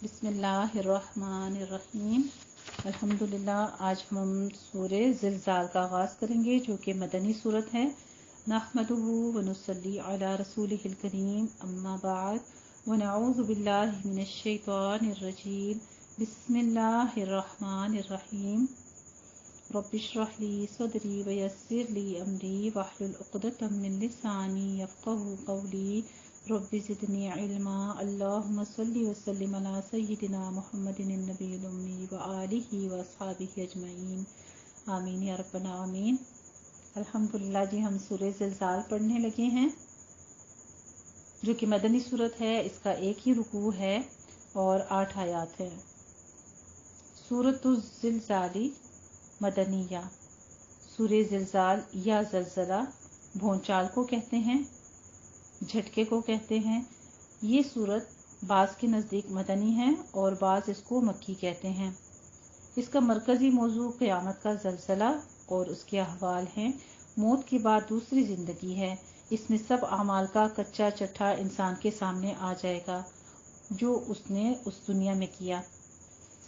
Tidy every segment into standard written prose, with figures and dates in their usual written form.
बिस्मिल्लाहिर्रहमानिर्रहीम। अल्हम्दुलिल्लाह। आज हम सूरह ज़िलज़ाल का आगाज़ करेंगे जो कि मदनी सूरत है। नहमदुहु व नुसल्ली अला रसूलिहिल करीम, अम्मा बाद, व नऊज़ु बिल्लाहि मिनश शैतानिर रजीम। बिस्मिल्लाहिर्रहमानिर्रहीम। रब्बिश्रह ली सदरी व यस्सिर ली अमरी वहलुल उक़दतम मिन लिसानी यफ़क़हू क़ौली रब्बि ज़िदनी इल्मा। अल्लाहुम्मा सल्लि व सल्लिम अला सय्यिदिना मुहम्मदिन नबील उम्मी व आलिहि व अस्हाबिहि अजमईन, आमीन या रब्बल आमीन। अल्हम्दुलिल्लाह जी, हम सूरह ज़िलज़ाल पढ़ने लगे हैं जो कि मदनी सूरत है। इसका एक ही रुकू है और 8 आयात है। सूरतुज़ ज़िलज़ाली मदनिया। सूरह ज़िलज़ाल या ज़लज़ला भूचाल को कहते हैं, झटके को कहते हैं। ये सूरत बाज़ के नज़दीक मदनी है और बाज़ इसको मक्की कहते हैं। इसका मरकज़ी मौजू क़यामत का ज़लज़ला और उसके अहवाल हैं। मौत के बाद दूसरी ज़िंदगी है। इसमें सब अमाल का कच्चा चट्ठा इंसान के सामने आ जाएगा जो उसने उस दुनिया में किया।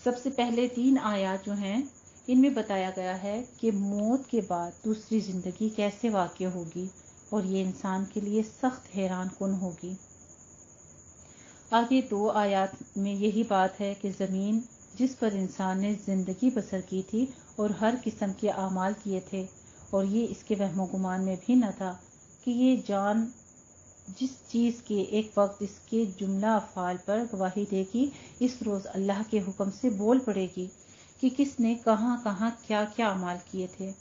सबसे पहले 3 आयात जो हैं इनमें बताया गया है कि मौत के बाद दूसरी ज़िंदगी कैसे वाक़या होगी और ये इंसान के लिए सख्त हैरान कुन होगी। आगे 2 आयात में यही बात है कि ज़मीन जिस पर इंसान ने ज़िंदगी बसर की थी और हर किस्म के आमाल किए थे, और ये इसके वहमो गुमान में भी न था कि ये जान जिस चीज़ के एक वक्त इसके जुमला अफ़ाल पर गवाही देगी, इस रोज़ अल्लाह के हुक्म से बोल पड़ेगी कि किसने कहाँ कहाँ क्या क्या अमाल किए थे।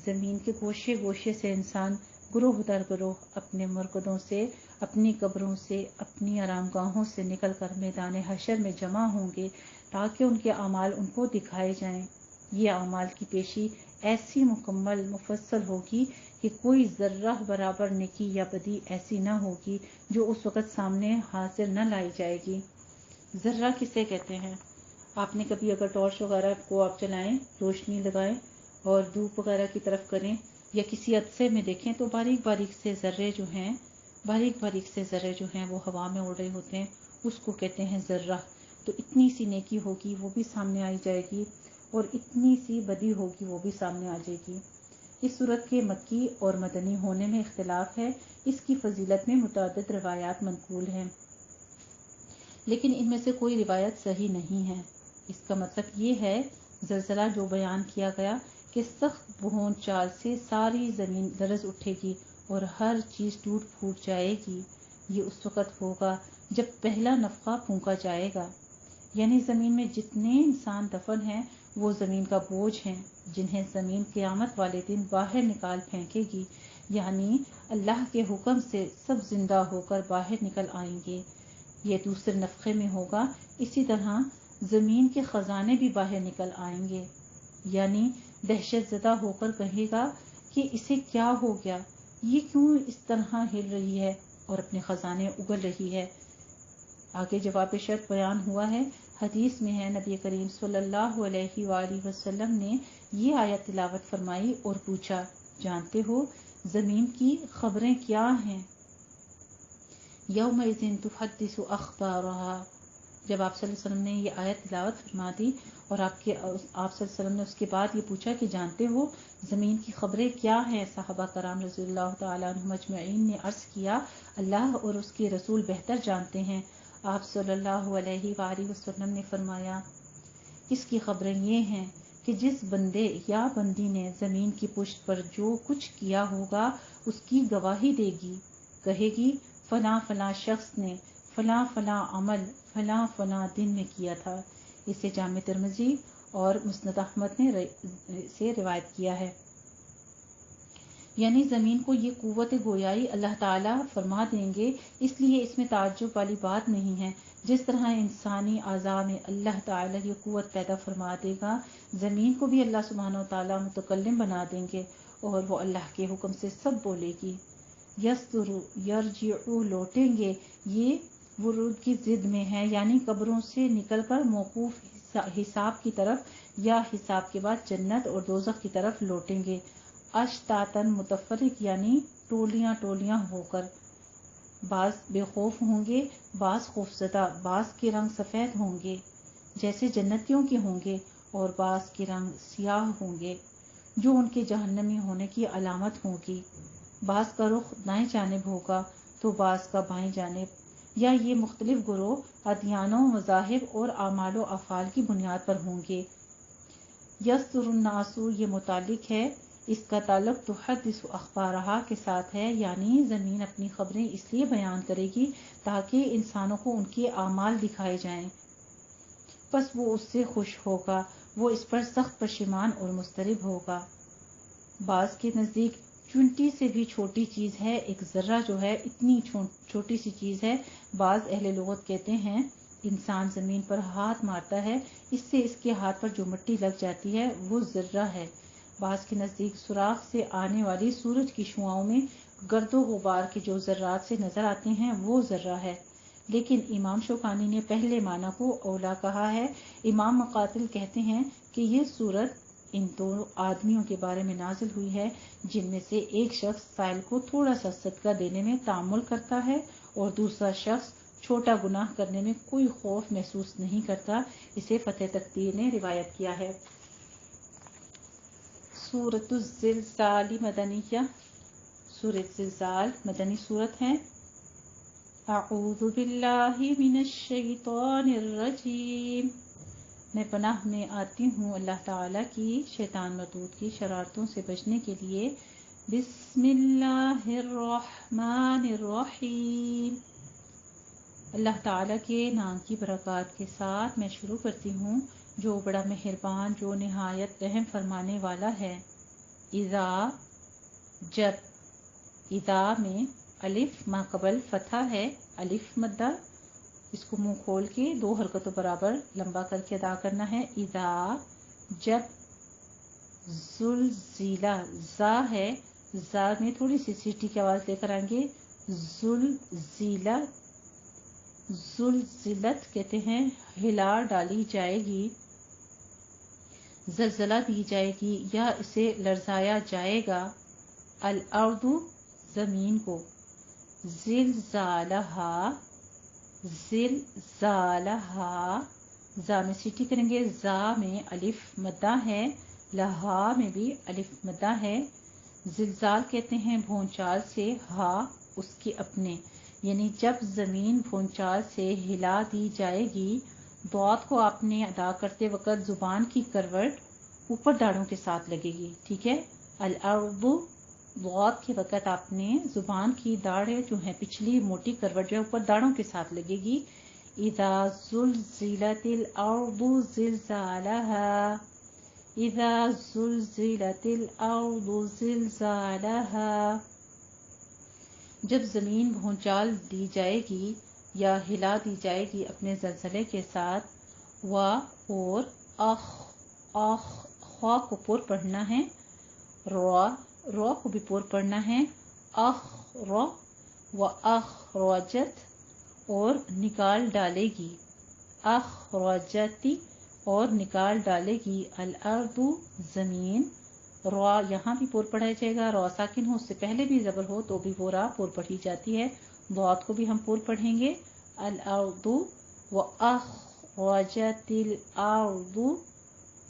ज़मीन के गोशे गोशे से इंसान गुरोह दर गुरोह अपने मुर्कदों से, अपनी कब्रों से, अपनी आरामगाहों से निकल कर मैदान हशर में जमा होंगे ताकि उनके अमाल उनको दिखाए जाएं। ये अमाल की पेशी ऐसी मुकम्मल मुफस्सल होगी कि कोई ज़र्रा बराबर नेकी या बदी ऐसी न होगी जो उस वक़्त सामने हाजिर न लाई जाएगी। ज़र्रा किसे कहते हैं? आपने कभी अगर टॉर्च वगैरह को आप जलाएं, रोशनी लगाएं और धूप वगैरह की तरफ करें या किसी अदसे में देखें तो बारीक बारीक से ज़र्रे जो हैं वो हवा में उड़ रहे होते हैं, उसको कहते हैं ज़र्रा। तो इतनी सी नेकी होगी वो भी सामने आई जाएगी और इतनी सी बदी होगी वो भी सामने आ जाएगी। इस सूरत के मक्की और मदनी होने में इख्तिलाफ है। इसकी फजीलत में मुतअद्दिद रिवायात मनकूल हैं, लेकिन इनमें से कोई रिवायत सही नहीं है। इसका मतलब ये है, ज़लज़ला जो बयान किया गया कि सख्त भूचाल से सारी ज़मीन लरज़ उठेगी और हर चीज़ टूट फूट जाएगी। ये उस वक़्त होगा जब पहला नफ़ख़ा फूंका जाएगा, यानी ज़मीन में जितने इंसान दफन हैं वो ज़मीन का बोझ हैं जिन्हें ज़मीन क़यामत वाले दिन बाहर निकाल फेंकेगी, यानी अल्लाह के हुक्म से सब जिंदा होकर बाहर निकल आएंगे। ये दूसरे नफ़खे में होगा। इसी तरह ज़मीन के ख़जाने भी बाहर निकल आएंगे, यानी दहशत ज़दा होकर कहेगा कि इसे क्या हो गया, ये क्यों इस तरह हिल रही है और अपने ख़जाने उगल रही है। आगे जवाब शर्त बयान हुआ है। हदीस में है, नबी करीम सल्लल्लाहु अलैहि वसल्लम ने ये आयत तिलावत फरमाई और पूछा, जानते हो ज़मीन की खबरें क्या हैं? यौमइज़िन तुहद्दिसु अख़बारहा। जब आप सल्लल्लाहु अलैहि वसल्लम ने ये आयत तिलावत फरमा दी और आप सल्लल्लाहु अलैहि वसल्लम ने उसके बाद ये पूछा कि जानते हो ज़मीन की खबरें क्या हैं, सहाबा कराम रज़ियल्लाहु तआला अन्हुम अजमईन ने अर्ज़ किया, अल्लाह और उसके रसूल बेहतर जानते हैं। आप सल्लल्लाहु अलैहि वसल्लम ने फरमाया, इसकी खबरें ये हैं कि जिस बंदे या बंदी ने ज़मीन की पुश्त पर जो कुछ किया होगा उसकी गवाही देगी, कहेगी फलां फलां शख्स ने फलां फलां अमल फलां फलां दिन में किया था। इसे जामे तिर्मिज़ी और मुस्नद अहमद ने से रिवायत किया है। यानी ज़मीन को ये कुव्वत गोयाई अल्लाह ताला फरमा देंगे, इसलिए इसमें ताज्जुब वाली बात नहीं है। जिस तरह इंसानी आज़ा में अल्लाह ताला ये कुव्वत पैदा फरमा देगा, ज़मीन को भी अल्लाह सुब्हानहू ताला मुतकल्लिम बना देंगे और वो अल्लाह के हुक्म से सब बोलेगी। यस्तुरु यरजिउ लौटेंगे, ये वुरूद की जिद में है, यानी कब्रों से निकलकर मौकूफ हिसाब की तरफ या हिसाब के बाद जन्नत और दोज़ख की तरफ लौटेंगे। अशतातन मुतफरिक, यानी टोलियां टोलियां होकर। بعض بے خوف ہوں گے، بعض خوفزدہ، بعض کے رنگ سفید ہوں گے جیسے جنتیوں کے ہوں گے، اور بعض کے رنگ سیاہ ہوں گے جو ان کے جہنمی ہونے کی علامت ہوگی۔ بعض کا رخ دائیں جانب ہوگا تو بعض کا بائیں جانب، یا یہ مختلف گروہ ادیانوں، مذاہب اور اعمال و افعال کی بنیاد پر ہوں گے۔ یستر الناس یہ متعلق ہے، اس کا تعلق تحدث اخبارہا کے ساتھ ہے، یعنی زمین اپنی خبریں اس لیے بیان کرے گی تاکہ انسانوں کو ان کے اعمال دکھائے جائیں، پس وہ اس سے خوش ہوگا، وہ اس پر سخت پشیمان اور مضطرب ہوگا۔ بعض کے نزدیک چونٹی سے بھی چھوٹی چیز ہے ایک ذرہ، جو ہے اتنی چھوٹی سی چیز ہے۔ بعض اہل لغت کہتے ہیں انسان زمین پر ہاتھ مارتا ہے، اس سے اس کے ہاتھ پر جو مٹی لگ جاتی ہے وہ ذرہ ہے۔ بعض کے نزدیک سوراخ سے آنے والی سورج کی شعاؤں میں گرد و غبار کے جو ذرات سے نظر آتے ہیں وہ ذرہ ہے، لیکن امام شوکانی نے پہلے معنی کو اولا کہا ہے۔ امام مقاتل کہتے ہیں کہ یہ سورت ان دو آدمیوں کے بارے میں نازل ہوئی ہے جن میں سے ایک شخص سائل کو تھوڑا سا صدقہ دینے میں تامل کرتا ہے اور دوسرا شخص چھوٹا گناہ کرنے میں کوئی خوف محسوس نہیں کرتا۔ اسے فتح تقدیر نے روایت کیا ہے۔ سورۃ الزلزال مدنیہ، سورۃ زلزال مدنی سورت ہے۔ اعوذ باللہ من الشیطان الرجیم، میں پناہ میں آتی ہوں اللہ تعالیٰ کی شیطان مردود کی شرارتوں سے بچنے کے لیے۔ بسم اللہ الرحمن الرحیم، اللہ تعالیٰ کے نام کی برکات کے ساتھ میں شروع کرتی ہوں جو بڑا مہربان، جو نہایت رحم فرمانے والا ہے۔ اذا، جب، اذا میں الف ما قبل فتح ہے، الف مدہ، اس کو منہ کھول کے دو حرکتوں برابر لمبا کر کے ادا کرنا ہے۔ اذا، جب، زلزلہ، زا ہے، زا میں تھوڑی سی سیٹی کی آواز لے کر آئیں گے۔ زلزلہ، زلزلت کہتے ہیں ہلا ڈالی جائے گی، زلزلہ دی جائے گی یا اسے لرزایا جائے گا۔ الارض، زمین کو۔ زلزالہا، زلزالہا، زا میں سیٹی کریں گے، زا میں الف مدہ ہے، لہا میں بھی الف مدہ ہے۔ زلزال کہتے ہیں بھونچال سے، ہا اس کے اپنے، یعنی جب زمین بھونچال سے ہلا دی جائے گی۔ ضاد کو آپ نے ادا کرتے وقت زبان کی کروٹ اوپر داڑھوں کے ساتھ لگے گی، ٹھیک ہے۔ الارض، ضاد کے وقت آپ نے زبان کی داڑھیں جو ہیں پچھلی موٹی کروٹ جو ہے اوپر داڑھوں کے ساتھ لگے گی۔ اذا زلزلت الارض زلزالہا، اذا زلزلت الارض زلزالہا، جب زمین بھونچال دی جائے گی یا ہلا دی جائے گی اپنے زلزلے کے ساتھ۔ و اور اخ، اخ، خوا کو پر پڑھنا ہے، رو کو بھی پر پڑھنا ہے۔ اخ رو، و اخرجت، اور نکال ڈالے گی، اخرجتی، اور نکال ڈالے گی، الارض، زمین۔ رو یہاں بھی پر پڑھا جائے گا، رو ساکن ہو اس سے پہلے بھی زبر ہو تو بھی وہ را پر پڑھی جاتی ہے۔ ضاد کو بھی ہم پر پڑھیں گے، الارض، واخرجت الارض،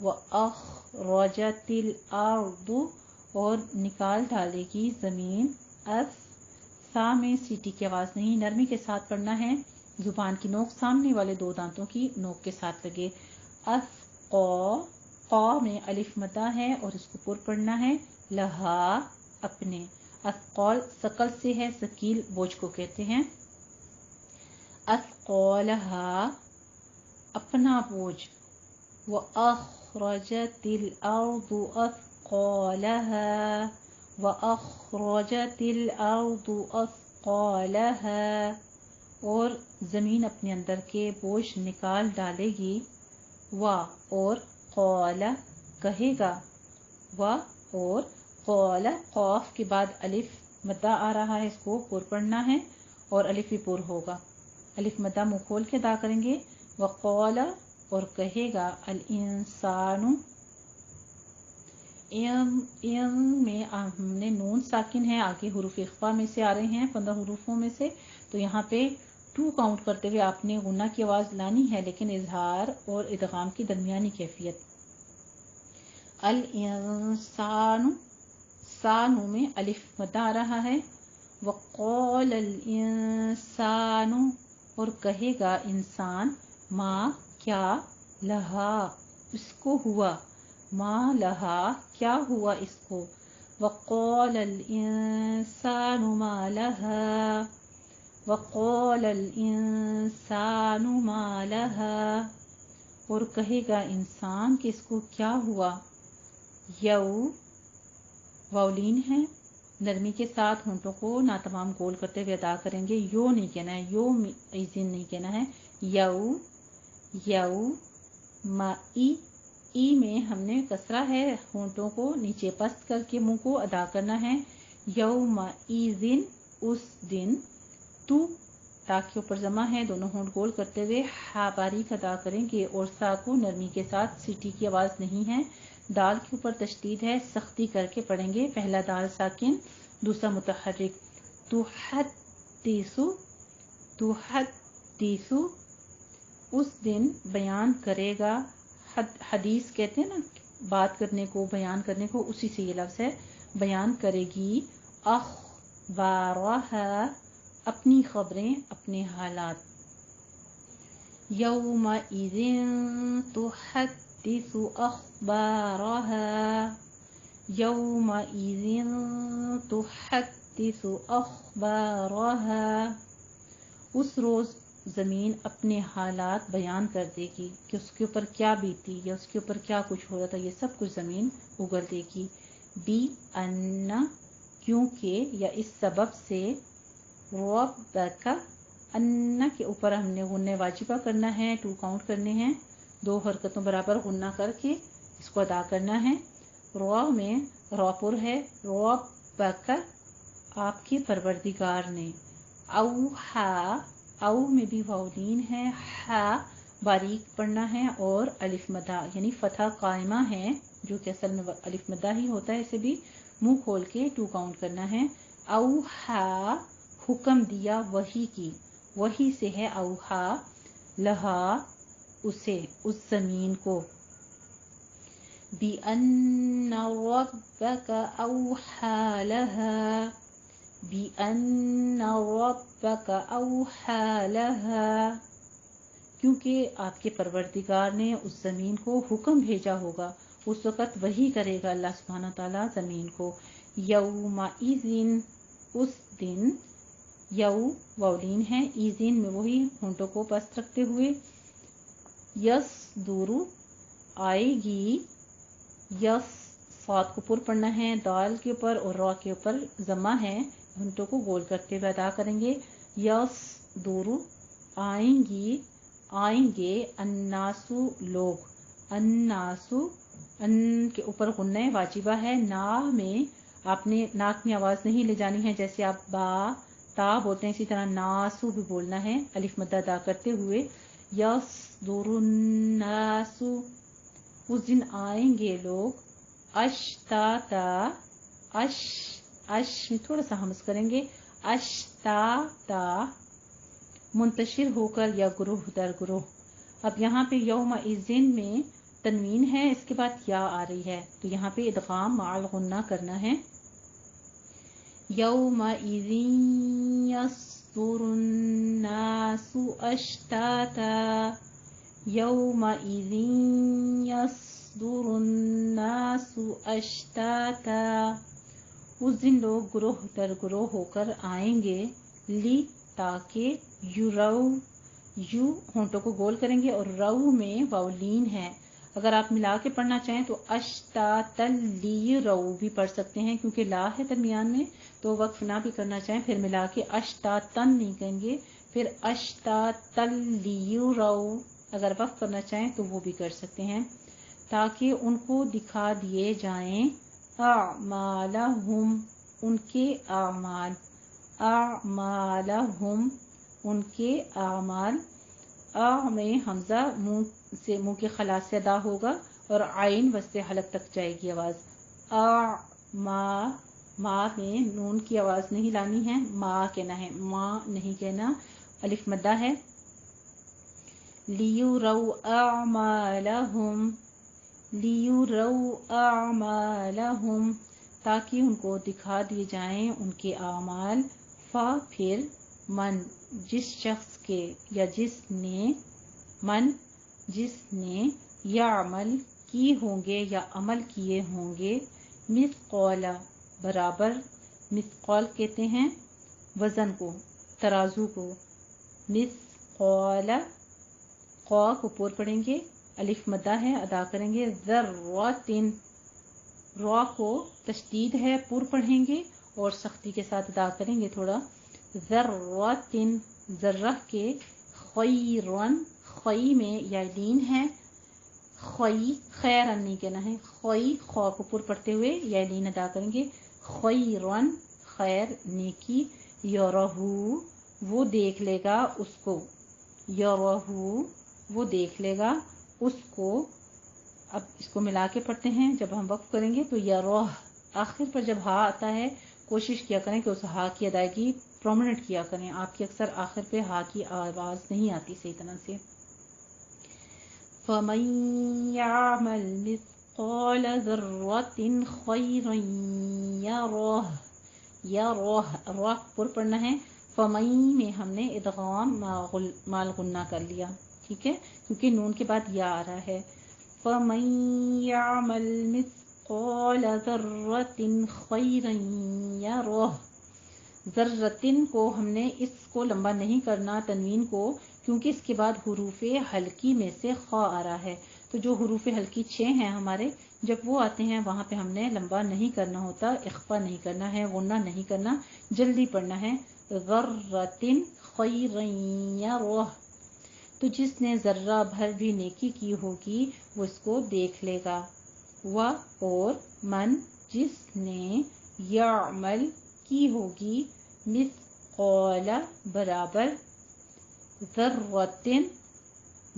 واخرجت الارض، اور نکال ڈالے گی زمین۔ سا میں سیٹی کی آواز نہیں، نرمی کے ساتھ پڑھنا ہے، زبان کی نوک سامنے والے دو دانتوں کی نوک کے ساتھ لگے۔ قا میں الف مدہ ہے اور اس کو پر پڑھنا ہے، لہا، اپنے۔ اثقال ثقل سے ہے، ثقیل بوجھ کو کہتے ہیں۔ اثقالہا، اپنا بوجھ۔ وَأَخْرَجَتِ الْأَرْضُ أَثْقَالَهَا، وَأَخْرَجَتِ الْأَرْضُ أَثْقَالَهَا، اور زمین اپنے اندر کے بوجھ نکال ڈالے گی۔ اور قال، کہے گا، اور قال، قاف کے بعد الف مدہ آ رہا ہے، اس کو پر پڑھنا ہے اور الف بھی پر ہوگا، الف مدہ منہ کھول کے ادا کریں گے۔ وقال، اور کہے گا، الانسان، میں ہم نے نون ساکن ہے، آگے حروف اخفا میں سے آ رہے ہیں 15 حروفوں میں سے، تو یہاں پہ 2 کاؤنٹ کرتے ہوئے آپ نے غنہ کی آواز لانی ہے، لیکن اظہار اور ادغام کی درمیانی کیفیت۔ الانسان، سانو میں الف مدہ آ رہا ہے۔ وقال الانسان، اور کہے گا انسان، ما کیا، لہا اس کو ہوا، ما لہا کیا ہوا اس کو۔ وقال الانسان ما لہا، وقال الانسان ما لہا، اور کہے گا انسان کہ اس کو کیا ہوا۔ یو واؤلین ہے، نرمی کے ساتھ ہونٹوں کو ناتمام گول کرتے ہوئے ادا کریں گے۔ یو نہیں کہنا ہے، یو ایزن نہیں کہنا ہے۔ یو، یو ما ای میں ہم نے کسرہ ہے، ہونٹوں کو نیچے پست کر کے منہ کو ادا کرنا ہے۔ یوم ایذن، اس دن۔ تو تاکہ اوپر جمع ہے، دونوں ہونٹ گول کرتے ہوئے ہا باریک ادا کریں گے، اور سا کو نرمی کے ساتھ سیٹی کی آواز نہیں ہے۔ دال کے اوپر تشدید ہے، سختی کر کے پڑھیں گے، پہلا دال ساکن، دوسرا متحرک۔ تحدث، تحدث اس دن بیان کرے گا، حدیث کہتے ہیں نا بات کرنے کو، بیان کرنے کو، اسی سے یہ لفظ ہے، بیان کرے گی۔ اخبارها، اپنی خبریں، اپنے حالات۔ یومئذ تحدث اخبارها، یومئذ تحدث اخبارها، اس روز زمین اپنے حالات بیان کر دے گی کہ اس کے اوپر کیا بیتی یا اس کے اوپر کیا کچھ ہو رہا تھا، یہ سب کچھ زمین اگل دے گی۔ بی ان، کیونکہ یا اس سبب سے، ربک، ان کے اوپر ہم نے غنہ واجبہ کرنا ہے، 2 کاؤنٹ کرنے ہیں، 2 حرکتوں برابر غنہ کر کے اس کو ادا کرنا ہے۔ را میں را پر ہے، ربک آپ کے پروردگار نے۔ اوحا، او میں بھی واؤلین ہے، ہا باریک پڑھنا ہے، اور الف مدہ یعنی فتحہ قائمہ ہے، جو کہ اصل میں الف مدہ ہی ہوتا ہے، اسے بھی منہ کھول کے 2 کاؤنٹ کرنا ہے۔ اوحا، حکم دیا وحی کی، وحی سے ہے اوحا، لہا اسے، اس زمین کو۔ بِأَنَّ رَبَّكَ أَوْحَى لَهَا، بِأَنَّ رَبَّكَ أَوْحَى لَهَا، کیونکہ آپ کے پروردگار نے اس زمین کو حکم بھیجا ہوگا، اس وقت وحی کرے گا اللہ سبحانہ تعالیٰ زمین کو۔ یومئذ، اس دن، یو واؤلین ہے، ایزین میں وہی ہونٹوں کو پست رکھتے ہوئے۔ یصدر، آئے گی، یس صاد کو پر پڑھنا ہے، دال کے اوپر اور را کے اوپر ضمہ ہے، ہونٹوں کو گول کرتے ہوئے ادا کریں گے۔ یصدر، آئیں گی، آئیں گے، الناسو، لوگ، الناسو، ان کے اوپر غنہ واجبہ ہے، نا میں آپ نے ناک میں آواز نہیں لے جانی ہے، جیسے آپ با تا بولتے ہیں اسی طرح ناسو بھی بولنا ہے الف مدہ ادا کرتے ہوئے۔ یصدر الناس، اس دن آئیں گے لوگ، اشتاتا، اش میں تھوڑا سا ہمس کریں گے، اشتاتا، منتشر ہو کر یا گروہ در گروہ۔ اب یہاں پہ یومئذ میں تنوین ہے، اس کے بعد یا آ رہی ہے، تو یہاں پہ ادغام مع الغنہ کرنا ہے۔ یومئذ یصدر الناس اشتاتا، یومئذ یصدر الناس اشتاتا، اس دن لوگ گروہ در گروہ ہو کر آئیں گے، لی تاکہ، یورو، یو ہونٹوں کو گول کریں گے، اور رو میں واؤلین ہے، اگر آپ ملا کے پڑھنا چاہیں تو اشتاتل لی رو بھی پڑھ سکتے ہیں، کیونکہ لا ہے درمیان میں، تو وقف نہ بھی کرنا چاہیں پھر ملا کے اشتاتن نہیں کہیں گے، پھر اشتاتل لی رو، اگر وقف کرنا چاہیں تو وہ بھی کر سکتے ہیں، تاکہ ان کو دکھا دیے جائیں اعمالہم، ان کے اعمال، اعمالہم، ان کے اعمال، میں حمزہ منہ کے خلا سے ادا ہوگا، اور عین وسط حلق تک جائے گی آواز، माँ में नून की आवाज नहीं लानी है, माँ कहना है, माँ नहीं कहना। अलिफ मद्दा है। लियुरौ अअमालहुम, लियुरौ अअमालहुम, ताकि उनको दिखा दिए जाएं उनके आमाल। फा फिर मन, जिस शख्स के या जिसने, मन जिसने, यामल की होंगे या अमल किए होंगे, मिस्कौला बराबर, मिस्कौल कहते हैं वजन को, तराजू को। मिस्कौला, कौ को पूर पढ़ेंगे, अलिफ मद्दा है, अदा करेंगे। ज़र्रतिन, रॉ को तशदीद है, पूर पढ़ेंगे और सख्ती के साथ अदा करेंगे थोड़ा। ज़र्रतिन, जर्रा के। खैरन, खई में या लीन है, खई, खैरन नहीं कहना है, खई, खौ को पूर पढ़ते हुए या लीन अदा करेंगे। खैरन, खैर, नेकी। यरहू, वो देख लेगा उसको, यरहू, वो देख लेगा उसको। अब इसको मिला के पढ़ते हैं, जब हम वक्फ करेंगे तो यरह, आखिर पर जब हा आता है कोशिश किया करें कि उस हा की अदायगी प्रोमिनेंट किया करें। आपकी अक्सर आखिर पे हा की आवाज नहीं आती सही तरह से। फमन यअमल मिस्क़ाल ज़र्रतिन खैरन यरह, यरह, रह पर पढ़ना है। फमई में हमने इदगाम माल गुन्ना कर लिया, ठीक है, क्योंकि नून के बाद या आ रहा है। फमन यअमल मिस्क़ाल ज़र्रतिन खैरन यरह, ज़र्रतिन को हमने इसको लंबा नहीं करना, तनवीन को, क्योंकि इसके बाद हुरूफे हल्की में से ख आ रहा है। तो जो हुरूफे हल्की 6 हैं हमारे, जब वो आते हैं वहां पे हमने लंबा नहीं करना होता, इख्फा नहीं करना है, गुन्ना नहीं करना, जल्दी पढ़ना है। ज़र्रतिन खैरन यरह, तो जिसने जर्रा भर भी नेकी की होगी वो इसको देख लेगा। व, और, मन जिसने, यामल की होगी, मिस्क़ाल बराबर, ज़र्रतिन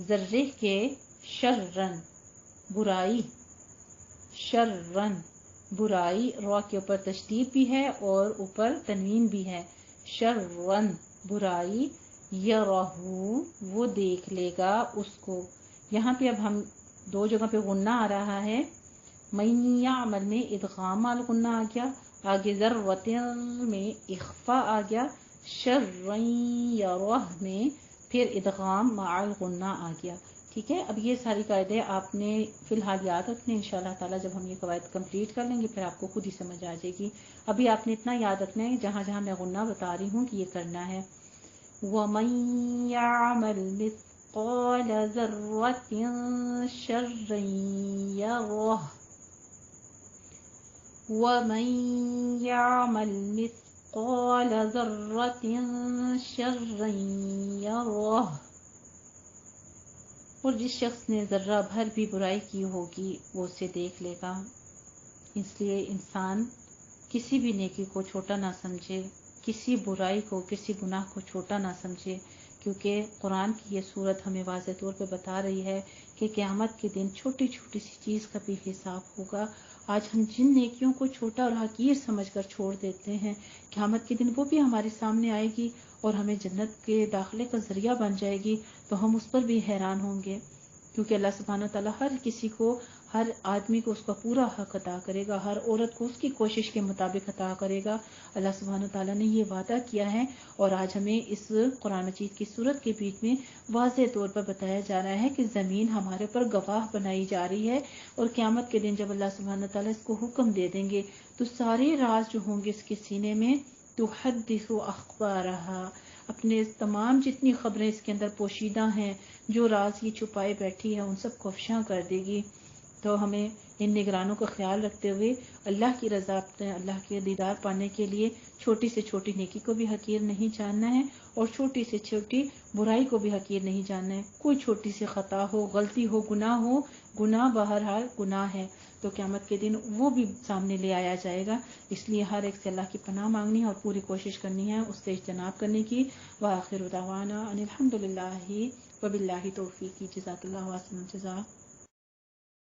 जर्रे के, शर्रन बुराई, शर्रन बुराई, रॉ के ऊपर तशदीद भी है और ऊपर तनवीन भी है। शर्रन बुराई, यरहू वो देख लेगा उसको। यहाँ पे अब हम दो जगह पे गुन्ना आ रहा है। मैया अमल में इदगाम माल गुन्ना आ गया, आगे ज़र्रतिन में इख्फा आ गया, शर्रन यरह में फिर इदगाम माल गुन्ना आ गया। ठीक है, अब ये सारी कायदे आपने फिलहाल याद रखने, इंशाल्लाह ताला जब हम ये कवायद कंप्लीट कर लेंगे फिर आपको खुद ही समझ आ जाएगी। अभी आपने इतना याद रखना है, जहां जहां मैं गुन्ना बता रही हूँ कि ये करना है। वमन यअमल मिस्क़ाल ज़र्रतिन शर्रन यरह, वमन यअमल मिस्क़ाल ज़र्रतिन शर्रन यरह, और जिस शख्स ने जर्रा भर भी बुराई की होगी वो उसे देख लेगा। इसलिए इंसान किसी भी नेकी को छोटा ना समझे, किसी बुराई को, किसी गुनाह को छोटा ना समझे, क्योंकि कुरान की ये सूरत हमें वाज़ेह तौर पे बता रही है कि क़यामत के दिन छोटी छोटी सी चीज़ का भी हिसाब होगा। आज हम जिन नेकियों को छोटा और हकीर समझकर छोड़ देते हैं, क़यामत के दिन वो भी हमारे सामने आएगी और हमें जन्नत के दाखिले का जरिया बन जाएगी, तो हम उस पर भी हैरान होंगे, क्योंकि अल्लाह सुब्हानहू व तआला हर किसी को, हर आदमी को उसका पूरा हक अता करेगा, हर औरत को उसकी कोशिश के मुताबिक अता करेगा। अल्लाह सुब्हानहू व तआला ने ये वादा किया है और आज हमें इस कुरान मजीद की सूरत के बीच में वाज़ेह तौर पर बताया जा रहा है कि ज़मीन हमारे पर गवाह बनाई जा रही है, और क़यामत के दिन जब अल्लाह सुब्हानहू व तआला इसको हुक्म दे देंगे तो सारे राज जो होंगे इसके सीने में, तुहद्दिसु अख़बारहा, अपने तमाम जितनी खबरें इसके अंदर पोशीदा हैं, जो राज ये छुपाए बैठी है, उन सबको अफ़शा कर देगी। तो हमें इन निगरानों का ख्याल रखते हुए अल्लाह की रज़ा, अल्लाह के दीदार पाने के लिए छोटी से छोटी नेकी को भी हकीर नहीं जानना है और छोटी से छोटी बुराई को भी हकीर नहीं जानना है। कोई छोटी सी खता हो, गलती हो, गुनाह बहरहाल गुनाह है, तो क़यामत के दिन वो भी सामने ले आया जाएगा। इसलिए हर एक से अल्लाह की पनाह मांगनी है और पूरी कोशिश करनी है उससे इज्तनाब करने की। व आखिरु दावाना अनिल हम्दुलिल्लाहि व बिल्लाहि तौफीक। जज़ाकल्लाहु अहसन जज़ा।